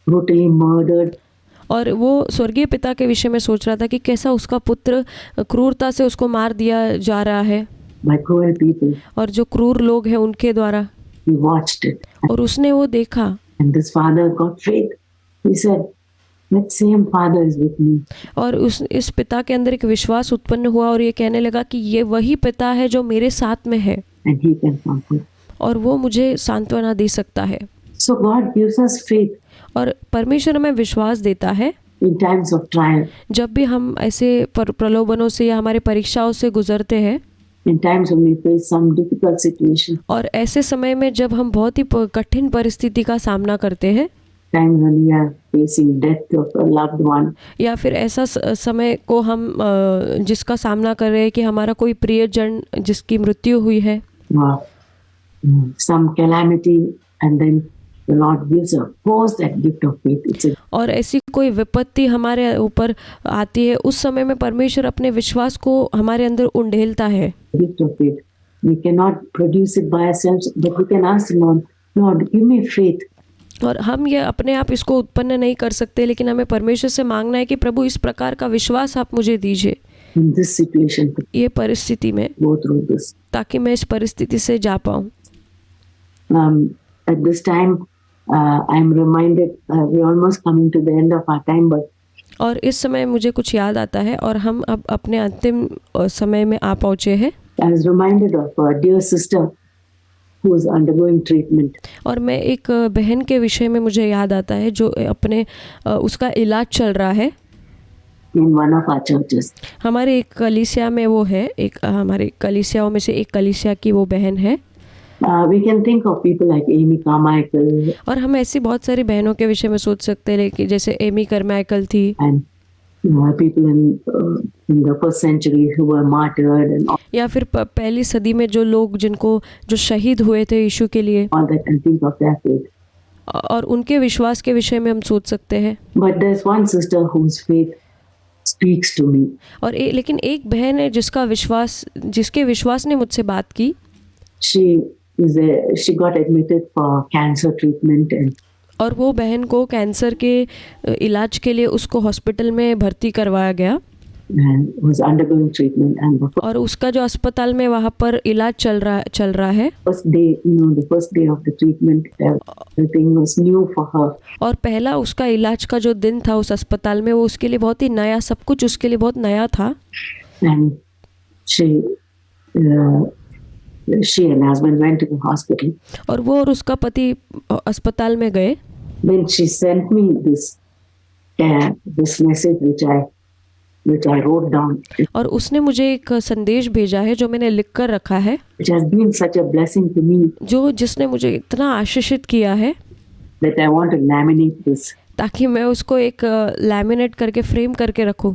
brutally murdered. और वो स्वर्गीय पिता के विषय में सोच रहा था कि कैसा उसका पुत्र क्रूरता से उसको मार दिया जा रहा है by cruel people. और जो क्रूर लोग हैं उनके द्वारा। He watched it. और उसने वो देखा। And this father got faith. He said, that same father is with me. और इस पिता के अंदर एक विश्वास उत्पन्न हुआ और ये कहने लगा कि ये वही पिता है जो मेरे साथ में है And he can comfort. और वो मुझे सांत्वना दे सकता है। So God gives us faith और परमेश्वर हमें विश्वास देता है in times of trial, जब भी हम ऐसे प्रलोभनों से या हमारे परीक्षाओं से गुजरते हैं, in times when we face some difficult situation, और ऐसे समय में जब हम बहुत ही कठिन परिस्थिति का सामना करते हैं, times when we are facing death of a loved one, या फिर ऐसा समय को हम जिसका सामना कर रहे हैं कि हमारा कोई प्रियजन जिसकी मृत्यु हुई है, or some calamity, and then the Lord gives us that gift of faith. और ऐसी कोई विपत्ति हमारे ऊपर आती है, उस समय में परमेश्वर अपने विश्वास को हमारे अंदर उंडेलता है। Gift of faith. We cannot produce it by ourselves, but we can ask the Lord, Lord, give me faith. और हम ये अपने आप इसको उत्पन्न नहीं कर सकते, लेकिन हमें परमेश्वर से मांगना है कि प्रभु इस प्रकार का विश्वास आप मुझे दीजिए In this situation, ये परिस्थिति में, go through this. ताकि मैं इस परिस्थिति से जा पाऊँ। At this time, I'm reminded, we're almost coming to the end of our time, but और इस समय मुझे कुछ याद आता है और हम अब अपने अंतिम समय में आ पहुँचे हैं। I was reminded of a dear sister who is undergoing treatment. और मैं एक बहन के विषय में मुझे याद आता है जो अपने उसका इलाज चल रहा है In one of our churches. हमारे एक कलीसिया में। वो है एक हमारे कलीसियाओं में से एक कलीसिया की वो बहन है। We can think of people like Amy Carmichael. और हम ऐसी बहुत सारी बहनों के विषय में सोच सकते हैं, लेकिन जैसे एमी करमाइकल थी, And people in the first century who were martyred and या फिर पहली सदी में जो लोग जो शहीद हुए थे यीशु के लिए, all that, and think of their faith. और उनके विश्वास के विषय में हम सोच सकते हैं। But there's one sister whose faith speaks to me. और लेकिन एक बहन है जिसके विश्वास ने मुझसे बात की। She got admitted for cancer treatment, and और वो बहन को कैंसर के इलाज के लिए उसको हॉस्पिटल में भर्ती करवाया गया was undergoing treatment. And और उसका जो अस्पताल में वहाँ पर इलाज चल रहा है। the first day of the treatment, everything was new for her. और पहला उसका इलाज का जो दिन था उस अस्पताल में, वो उसके लिए बहुत ही नया, सब कुछ उसके लिए बहुत नया था। And she and husband went to the hospital. और वो और उसका पति अस्पताल में गए। Then she sent me this message which I wrote down. और उसने मुझे एक संदेश भेजा है जो मैंने लिख कर रखा है, Which has been such a blessing to me जिसने मुझे इतना आशीषित किया है that I want to laminate this ताकि मैं उसको एक लैमिनेट करके फ्रेम करके रखूं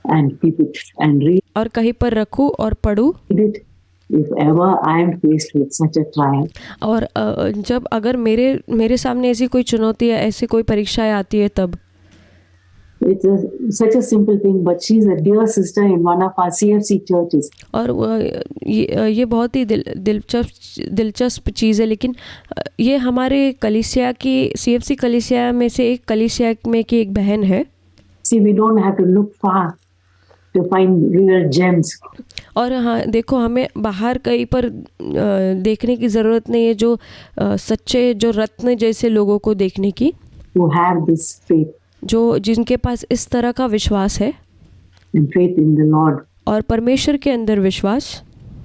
and keep it and read और कहीं पर रखूं और पढूं। it if ever I am faced with such a trial. और जब अगर मेरे सामने ऐसी कोई चुनौती या ऐसी कोई परीक्षाएं आती है, तब It's such a simple thing, but she's a dear sister in one of our CFC churches. और ये बहुत ही दिलचस्प चीज़ है, लेकिन ये हमारे कलीसिया की CFC कलीसिया में से एक कलीसिया में की एक बहन है। See, we don't have to look far to find real gems. और हाँ, देखो, हमें बाहर कहीं पर देखने की ज़रूरत नहीं है, जो सच्चे, जो रत्न जैसे लोगों को देखने की, Who have this faith जिनके पास इस तरह का विश्वास है, and faith in the Lord, और परमेश्वर के अंदर विश्वास,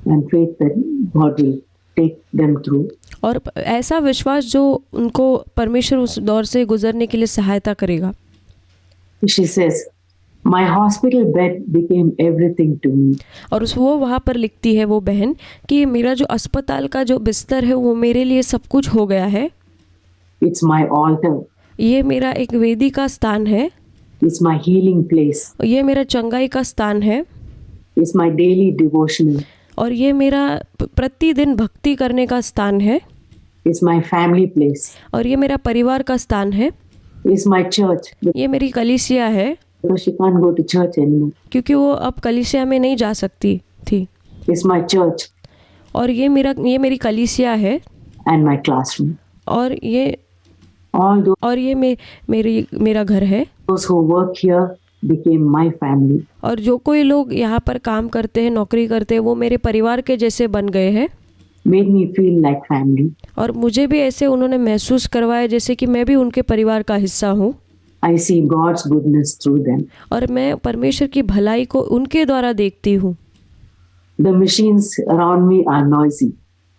and faith that God will take them through. और ऐसा विश्वास जो उनको परमेश्वर उस दौर से गुजरने के लिए सहायता करेगा। She says, my hospital bed became everything to me. और वो वहाँ पर लिखती है, वो बहन, कि मेरा जो अस्पताल का जो बिस्तर है वो मेरे लिए सब कुछ हो गया है। It's my altar. ये मेरा एक वेदी का स्थान है। It's my healing place. ये मेरा चंगाई का स्थान है। It's my daily devotional. और ये मेरा प्रतिदिन भक्ति करने का स्थान है। It's my family place. और ये मेरा परिवार का स्थान है। It's my church. ये मेरी कलीसिया है। Because she can't go to church anymore. क्योंकि वो अब कलीसिया में नहीं जा सकती थी। It's my church. और ये मेरी कलीसिया है। And my classroom. और ये मेरा घर है। Those who work here became my family. और जो कोई लोग यहाँ पर काम करते हैं, नौकरी करते हैं, वो मेरे परिवार के जैसे बन गए हैं। Made me feel like family. और मुझे भी ऐसे उन्होंने महसूस करवाया जैसे कि मैं भी उनके परिवार का हिस्सा हूँ। I see God's goodness through them. और मैं परमेश्वर की भलाई को उनके द्वारा देखती हूँ। The machines around me are noisy.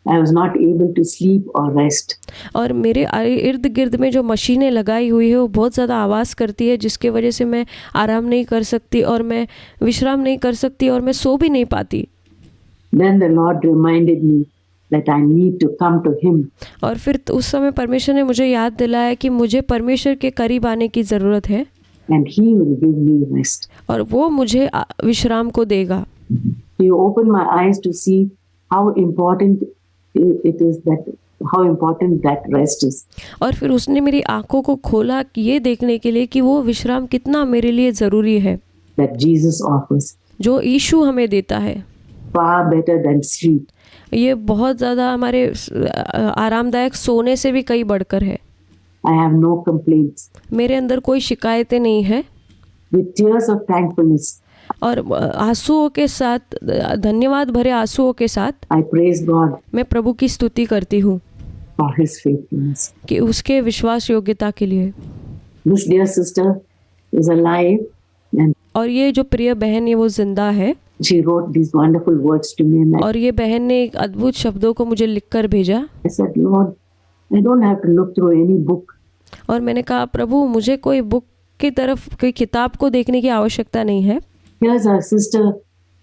I was not able to sleep or rest. और मेरे इर्द गिर्द में जो मशीनें लगाई हुई है वो बहुत ज़्यादा आवाज़ करती है, जिसके वजह से मैं आराम नहीं कर सकती और मैं विश्राम नहीं कर सकती और मैं सो भी नहीं पाती। Then the Lord reminded me that I need to come to Him. और फिर उस समय परमेश्वर ने मुझे याद दिलाया कि मुझे परमेश्वर के करीब आने की ज़रूरत है। And He will give me rest. और वो मुझे विश्राम को देगा। He opened my eyes to see how important it is how important that rest is. और फिर उसने मेरी आंखों को खोला ये देखने के लिए कि वो विश्राम कितना मेरे लिए ज़रूरी है। That Jesus offers. जो यीशु हमें देता है। Far better than sleep. ये बहुत ज़्यादा हमारे आरामदायक सोने से भी कई बढ़कर है। I have no complaints. मेरे अंदर कोई शिकायतें नहीं है। With tears of thankfulness. और आंसुओं के साथ, धन्यवाद भरे आंसुओं के साथ, I praise God. मैं प्रभु की स्तुति करती हूँ For His faithfulness. कि उसके विश्वास योग्यता के लिए। This dear sister is alive and और ये जो प्रिय बहन है वो जिंदा है। she wrote these wonderful words to me and और ये बहन ने एक अद्भुत शब्दों को मुझे लिखकर भेजा। I said, Lord, I don't have to look through any book. और मैंने कहा, प्रभु मुझे कोई बुक की तरफ, कोई किताब को देखने की आवश्यकता नहीं है। Here's our sister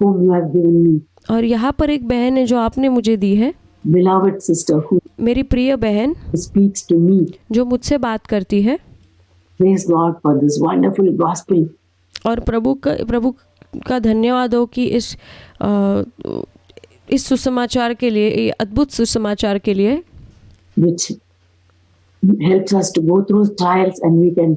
whom you have given me. और यहाँ पर एक बहन है जो आपने मुझे दी है। Beloved sister who मेरी प्रिय बहन speaks to me. जो मुझसे बात करती है। Praise God for this wonderful gospel. और प्रभु का धन्यवाद हो कि इस सुसमाचार के लिए, ये अद्भुत सुसमाचार के लिए, which helps us to go through trials and we can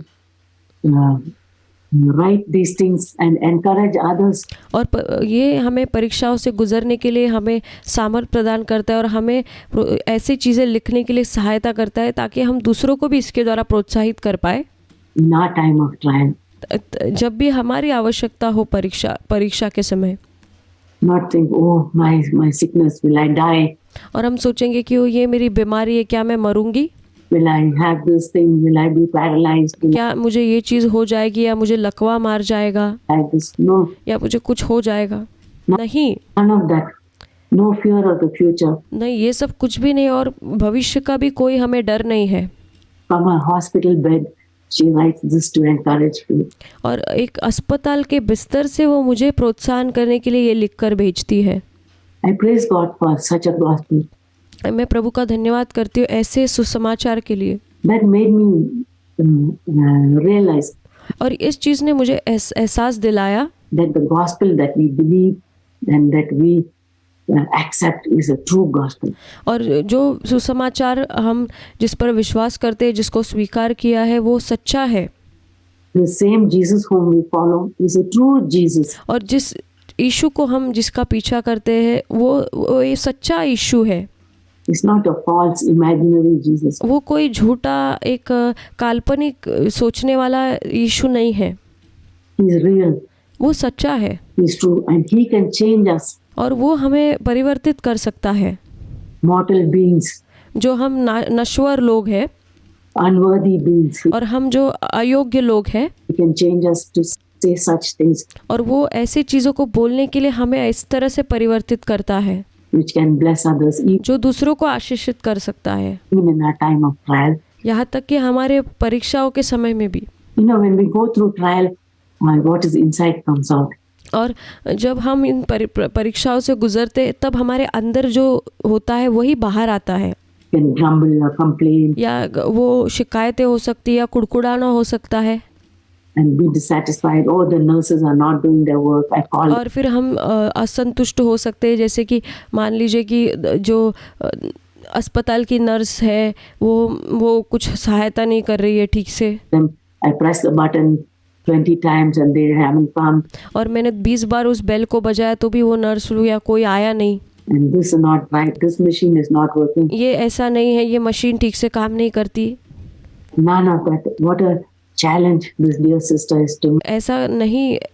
write these things and encourage others. और ये हमें परीक्षाओं से गुजरने के लिए हमें सामर्थ्य प्रदान करता है और हमें ऐसी चीज़ें लिखने के लिए सहायता करता है ताकि हम दूसरों को भी इसके द्वारा प्रोत्साहित कर पाए। In our time of trial. जब भी हमारी आवश्यकता हो परीक्षा के समय। Not think, oh my sickness, will I die? और हम सोचेंगे कि ये मेरी बीमारी है, क्या मैं मरूंगी? Will I have this thing? Will I be paralyzed? क्या मुझे ये चीज़ हो जाएगी या मुझे लकवा मार जाएगा? Like this? No. या मुझे कुछ हो जाएगा? नहीं। None of that. No fear of the future. नहीं, ये सब कुछ भी नहीं और भविष्य का भी कोई हमें डर नहीं है। From her hospital bed, she writes this to encourage me. और एक अस्पताल के बिस्तर से वो मुझे प्रोत्साहन करने के लिए ये लिखकर भेजती है। I praise God for such a gospel. मैं प्रभु का धन्यवाद करती हूँ ऐसे सुसमाचार के लिए। That made me realize. और इस चीज़ ने मुझे एहसास दिलाया that the gospel that we believe and that we accept is a true gospel. और जो सुसमाचार हम जिस पर विश्वास करते हैं, जिसको स्वीकार किया है, वो सच्चा है। The same Jesus whom we follow is a true Jesus. और जिस यीशु को हम जिसका पीछा करते हैं वो ये सच्चा यीशु है। It's not a false imaginary Jesus. वो कोई झूठा एक काल्पनिक सोचने वाला यीशु नहीं है। He is real. वो सच्चा है He is true, and He can change us, और वो हमें परिवर्तित कर सकता है। mortal beings, जो हम नश्वर लोग हैं unworthy beings. और हम जो अयोग्य लोग हैं, He can change us to say such things और वो ऐसी चीज़ों को बोलने के लिए हमें इस तरह से परिवर्तित करता है which can bless others, जो दूसरों को आशीषित कर सकता है, even in our time of trial. यहाँ तक कि हमारे परीक्षाओं के समय में भी। You know, when we go through trial, what is inside comes out. और जब हम इन परीक्षाओं से गुजरते तब हमारे अंदर जो होता है वही बाहर आता है। You can grumble or complain या वो शिकायतें हो सकती है या कुड़कुड़ाना हो सकता है, and be dissatisfied. Oh, the nurses are not doing their work. I call और फिर हम असंतुष्ट हो सकते हैं। जैसे कि मान लीजिए कि जो अस्पताल की नर्स है वो कुछ सहायता नहीं कर रही है ठीक से, them. I press the button 20 times and they haven't come. और मैंने 20 बार उस बेल को बजाया तो भी वो नर्स या कोई आया नहीं। And this is not right. This machine is not working. ये ऐसा नहीं है, ये मशीन ठीक से काम नहीं करती। None of that. What a challenge this dear sister is to me.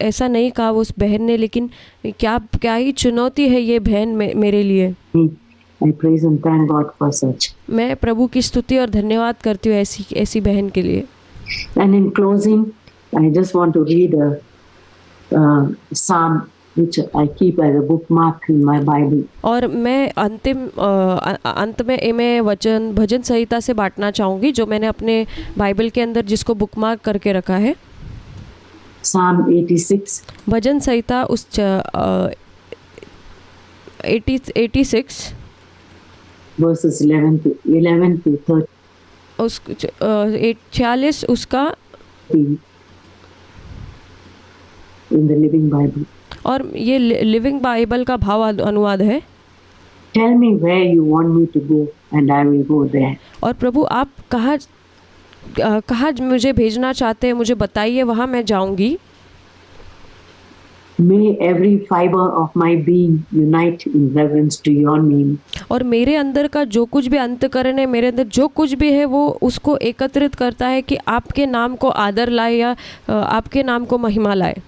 ऐसा नहीं कहा उस बहन ने, लेकिन क्या ही चुनौती है ये बहन मेरे लिए। I praise and thank God for such. मैं प्रभु की स्तुति और धन्यवाद करती हूँ ऐसी बहन के लिए। And in closing, I just want to read a psalm which I keep as a bookmark in my Bible. और मैं अंत में मैं भजन संहिता से बांटना चाहूँगी जो मैंने अपने बाइबल के अंदर जिसको बुकमार्क करके रखा है। Psalm 86, भजन संहिता उस 86 verses 11 to 13. उस 46 उसका In the Living Bible. और ये लिविंग बाइबल का भाव अनुवाद है। Tell me where you want me to go and I will go there. और प्रभु आप कहाँ मुझे भेजना चाहते हैं, मुझे बताइए, वहाँ मैं जाऊँगी। May every fiber of my being unite in reverence to your name. और मेरे अंदर का जो कुछ भी अंतःकरण है, मेरे अंदर जो कुछ भी है वो उसको एकत्रित करता है कि आपके नाम को आदर लाए या आपके नाम को महिमा लाए।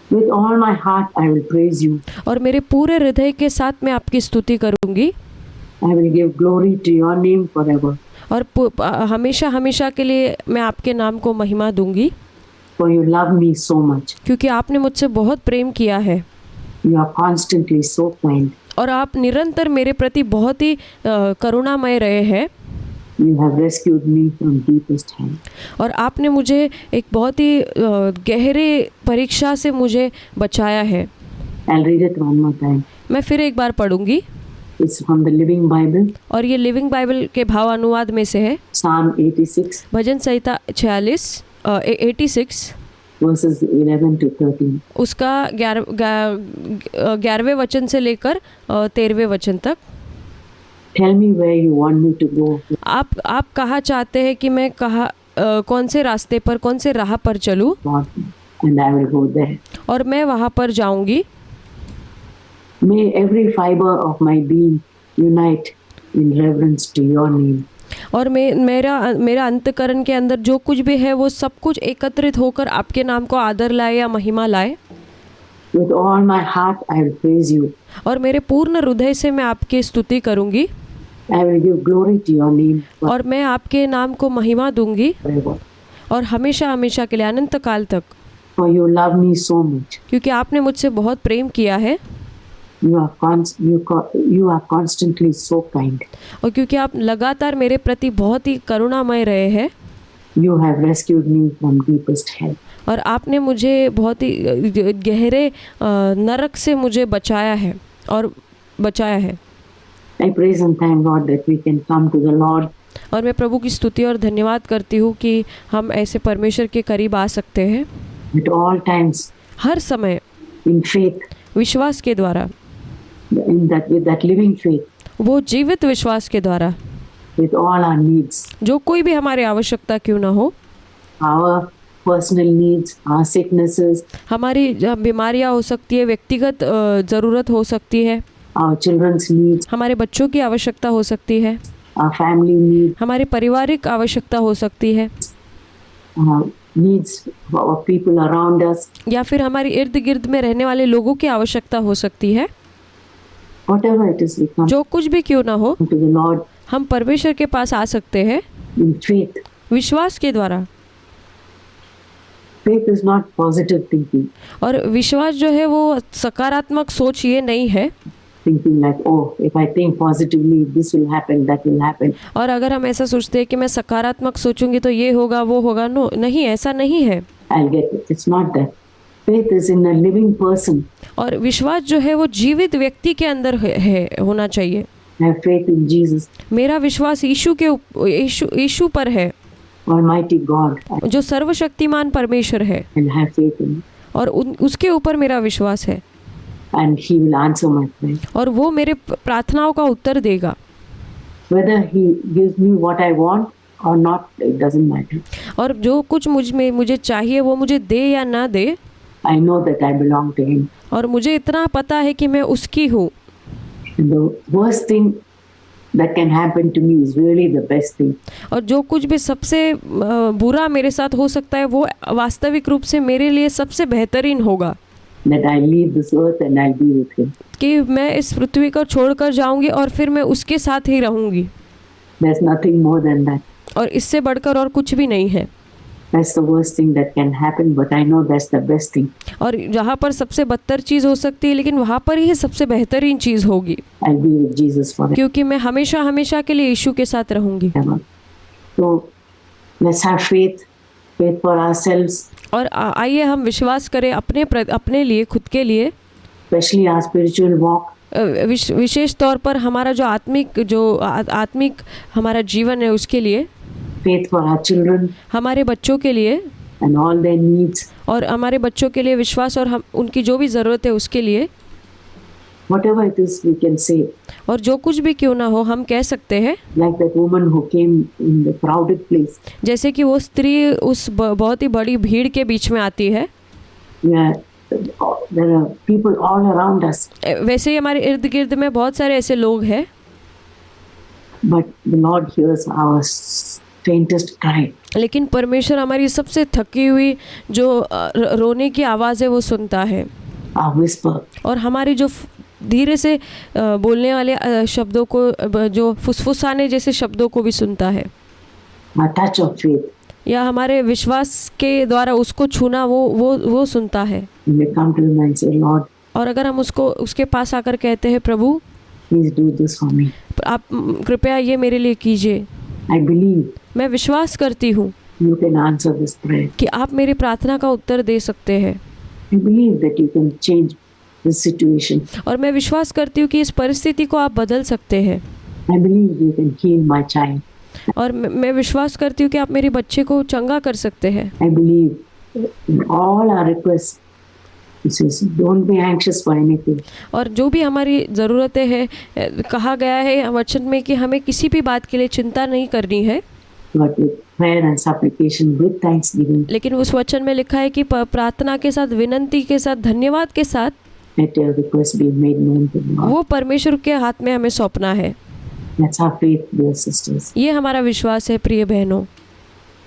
With all my heart I will praise you. और मेरे पूरे हृदय के साथ मैं आपकी स्तुति करूँगी। I will give glory to your name forever. और हमेशा के लिए मैं आपके नाम को महिमा दूंगी। For you love me so much. क्योंकि आपने मुझसे बहुत प्रेम किया है। You are constantly so kind. और आप निरंतर मेरे प्रति बहुत ही करुणामय रहे हैं। You have rescued me from deepest hell. और आपने मुझे एक बहुत ही गहरे परीक्षा से मुझे बचाया है। I'll read it one more time. मैं फिर एक बार पढ़ूंगी। It's from the Living Bible. और ये लिविंग बाइबल के भाव अनुवाद में से है। Psalm 86, bhajan Samhita 86 verses 11 to 13. उसका 11वें वचन से लेकर 13वें वचन तक। Tell me where you want me to go. आप कहाँ चाहते हैं कि मैं कौन से रास्ते पर, कौन से राह पर चलूँ, And I will go there. और मैं वहाँ पर जाऊँगी। May every fiber of my being unite in reverence to your name. और मेरा अंतःकरण के अंदर जो कुछ भी है वो सब कुछ एकत्रित होकर आपके नाम को आदर लाए या महिमा लाए। With all my heart I will praise you. और मेरे पूर्ण हृदय से मैं आपकी स्तुति करूँगी। I will give glory to your name और मैं आपके नाम को महिमा दूंगी forever. और हमेशा के लिए अनंत काल तक। For you love me so much. क्योंकि आपने मुझसे बहुत प्रेम किया है। You are constantly so kind. और क्योंकि आप लगातार मेरे प्रति बहुत ही करुणामय रहे हैं। You have rescued me from deepest hell. और आपने मुझे बहुत ही गहरे नरक से मुझे बचाया है। I praise and thank God that we can come to the Lord. और मैं प्रभु की स्तुति और धन्यवाद करती हूँ कि हम ऐसे परमेश्वर के करीब आ सकते हैं At all times. हर समय In faith. विश्वास के द्वारा। With that living faith. वो जीवित विश्वास के द्वारा। With all our needs. जो कोई भी हमारी आवश्यकता क्यों ना हो। Our personal needs, our sicknesses, हमारी बीमारियाँ हो सकती है, व्यक्तिगत ज़रूरत हो सकती है, our children's needs, हमारे बच्चों की आवश्यकता हो सकती है, our family needs, हमारी पारिवारिक आवश्यकता हो सकती है, needs of people around us, या फिर हमारी इर्द गिर्द में रहने वाले लोगों की आवश्यकता हो सकती है। whatever it is, we come जो कुछ भी क्यों ना हो, to the Lord हम परमेश्वर के पास आ सकते हैं in faith. विश्वास के द्वारा। Faith is not positive thinking, और विश्वास जो है वो सकारात्मक सोच ये नहीं है, thinking like, oh, if I think positively, this will happen, that will happen. और अगर हम ऐसा सोचते हैं कि मैं सकारात्मक सोचूंगी तो ये होगा वो होगा, नो, नहीं, ऐसा नहीं है। I'll get it. It's not that. Faith is in a living person. और विश्वास जो है वो जीवित व्यक्ति के अंदर है होना चाहिए। I have faith in Jesus, मेरा विश्वास यीशु पर है, Almighty God. जो सर्वशक्तिमान परमेश्वर है, I'll have faith in Him. और उसके ऊपर मेरा विश्वास है, And He will answer my prayer. और वो मेरे प्रार्थनाओं का उत्तर देगा। Whether He gives me what I want or not, it doesn't matter. और जो कुछ मुझे चाहिए वो मुझे दे या ना दे, I know that I belong to Him. और मुझे इतना पता है कि मैं उसकी हूँ। And the worst thing that can happen to me is really the best thing. और जो कुछ भी सबसे बुरा मेरे साथ हो सकता है वो वास्तविक रूप से मेरे लिए सबसे बेहतरीन होगा, That I leave this earth and I'll be with Him. कि मैं इस पृथ्वी को छोड़कर जाऊंगी और फिर मैं उसके साथ ही रहूंगी। There's nothing more than that. और इससे बढ़कर और कुछ भी नहीं है। That's the worst thing that can happen, but I know that's the best thing. और जहाँ पर सबसे बदतर चीज़ हो सकती है, लेकिन वहाँ पर ही सबसे बेहतरीन चीज़ होगी, I'll be with Jesus forever. क्योंकि मैं हमेशा हमेशा के लिए यीशु के साथ रहूंगी। So let's have faith for ourselves, और आइए हम विश्वास करें अपने लिए, खुद के लिए, especially our spiritual walk. विशेष तौर पर हमारा जो आत्मिक हमारा जीवन है उसके लिए, Faith for our children हमारे बच्चों के लिए, and all their needs. और हमारे बच्चों के लिए विश्वास, और हम उनकी जो भी ज़रूरत है उसके लिए, Whatever it is, we can say. और जो कुछ भी क्यों ना हो हम कह सकते हैं, Like that woman who came in the crowded place. जैसे कि वो स्त्री उस बहुत ही बड़ी भीड़ के बीच में आती है। Where there are people all around us, वैसे ही हमारे इर्द गिर्द में बहुत सारे ऐसे लोग हैं, but the Lord hears our faintest cry. लेकिन परमेश्वर हमारी सबसे थकी हुई जो रोने की आवाज़ है वो सुनता है, Our whisper. और हमारी जो धीरे से बोलने वाले शब्दों को, जो फुसफुसाने जैसे शब्दों को भी सुनता है, Our touch of faith. या हमारे विश्वास के द्वारा उसको छूना वो सुनता है। And we come to Him and say, Lord, और अगर हम उसके पास आकर कहते हैं, प्रभु please do this for me. आप कृपया ये मेरे लिए कीजिए, I believe मैं विश्वास करती हूँ you can answer this prayer. कि आप मेरी प्रार्थना का उत्तर दे सकते हैं, I believe that you can change this situation. और मैं विश्वास करती हूँ कि इस परिस्थिति को आप बदल सकते हैं, I believe you can heal my child. और मैं विश्वास करती हूँ कि आप मेरे बच्चे को चंगा कर सकते हैं। I believe in all our requests. He says, don't be anxious for anything. और जो भी हमारी ज़रूरतें हैं, कहा गया है वचन में कि हमें किसी भी बात के लिए चिंता नहीं करनी है, But with prayer and supplication, with thanksgiving, लेकिन उस वचन में लिखा है कि प्रार्थना के साथ, विनंती के साथ, धन्यवाद के साथ let your request be made known to God. वो परमेश्वर के हाथ में हमें सौंपना है। That's our faith, dear sisters. ये हमारा विश्वास है प्रिय बहनों।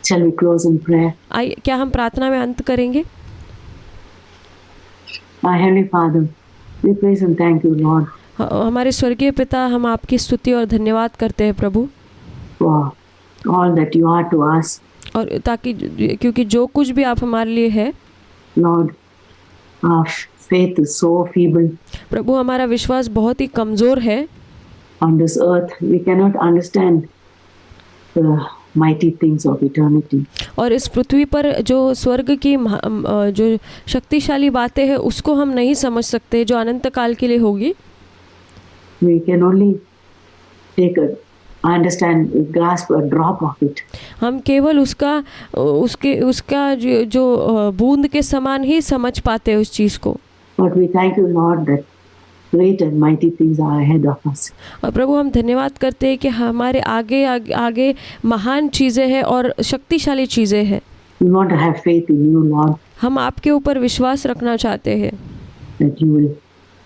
Shall we close in prayer? क्या हम प्रार्थना में अंत करेंगे? Our Heavenly Father, we praise and thank you, Lord, हमारे स्वर्गीय पिता, हम आपकी स्तुति और धन्यवाद करते हैं प्रभु, for all that you are to us. और क्योंकि जो कुछ भी आप हमारे लिए है, Lord, our faith is so feeble. प्रभु हमारा विश्वास बहुत ही कमज़ोर है। On this earth, we cannot understand the mighty things of eternity. और इस पृथ्वी पर जो स्वर्ग की जो शक्तिशाली बातें हैं उसको हम नहीं समझ सकते, जो अनंत काल के लिए होगी। We can only grasp a drop of it. हम केवल उसका जो बूंद के समान ही समझ पाते हैं उस चीज़ को। But we thank you, Lord, that great and mighty things are ahead of us. और प्रभु हम धन्यवाद करते हैं कि हमारे आगे महान चीज़ें हैं और शक्तिशाली चीज़ें हैं। We want to have faith in you, Lord, हम आपके ऊपर विश्वास रखना चाहते हैं that you will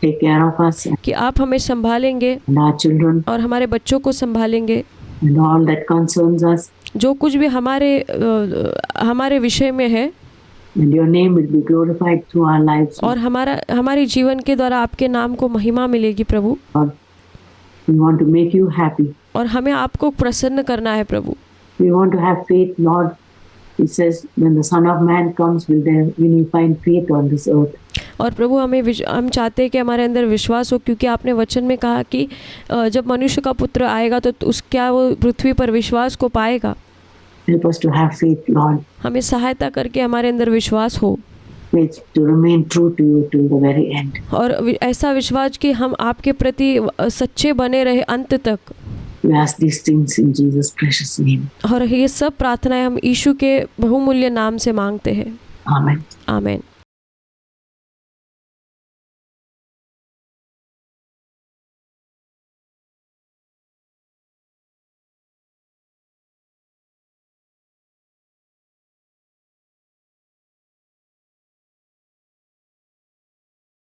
take care of us कि आप हमें संभालेंगे and our children और हमारे बच्चों को संभालेंगे, and all that concerns us. जो कुछ भी हमारे विषय में है, And your name will be glorified through our lives. और हमारे जीवन के द्वारा आपके नाम को महिमा मिलेगी प्रभु। Lord, we want to make you happy. और हमें आपको प्रसन्न करना है प्रभु। We want to have faith, Lord. It says, when the Son of Man comes, will you find faith on this earth? और प्रभु हम चाहते हैं कि हमारे अंदर विश्वास हो, क्योंकि आपने वचन में कहा कि जब मनुष्य का पुत्र आएगा तो क्या वो पृथ्वी पर विश्वास को पाएगा। Help us to have faith, Lord. हमें सहायता करके हमारे अंदर विश्वास हो, Faith to remain true to you till the very end. और ऐसा विश्वास कि हम आपके प्रति सच्चे बने रहे अंत तक। We ask these things in Jesus' precious name. और ये सब प्रार्थनाएं हम यीशु के बहुमूल्य नाम से मांगते हैं। Amen. आमीन।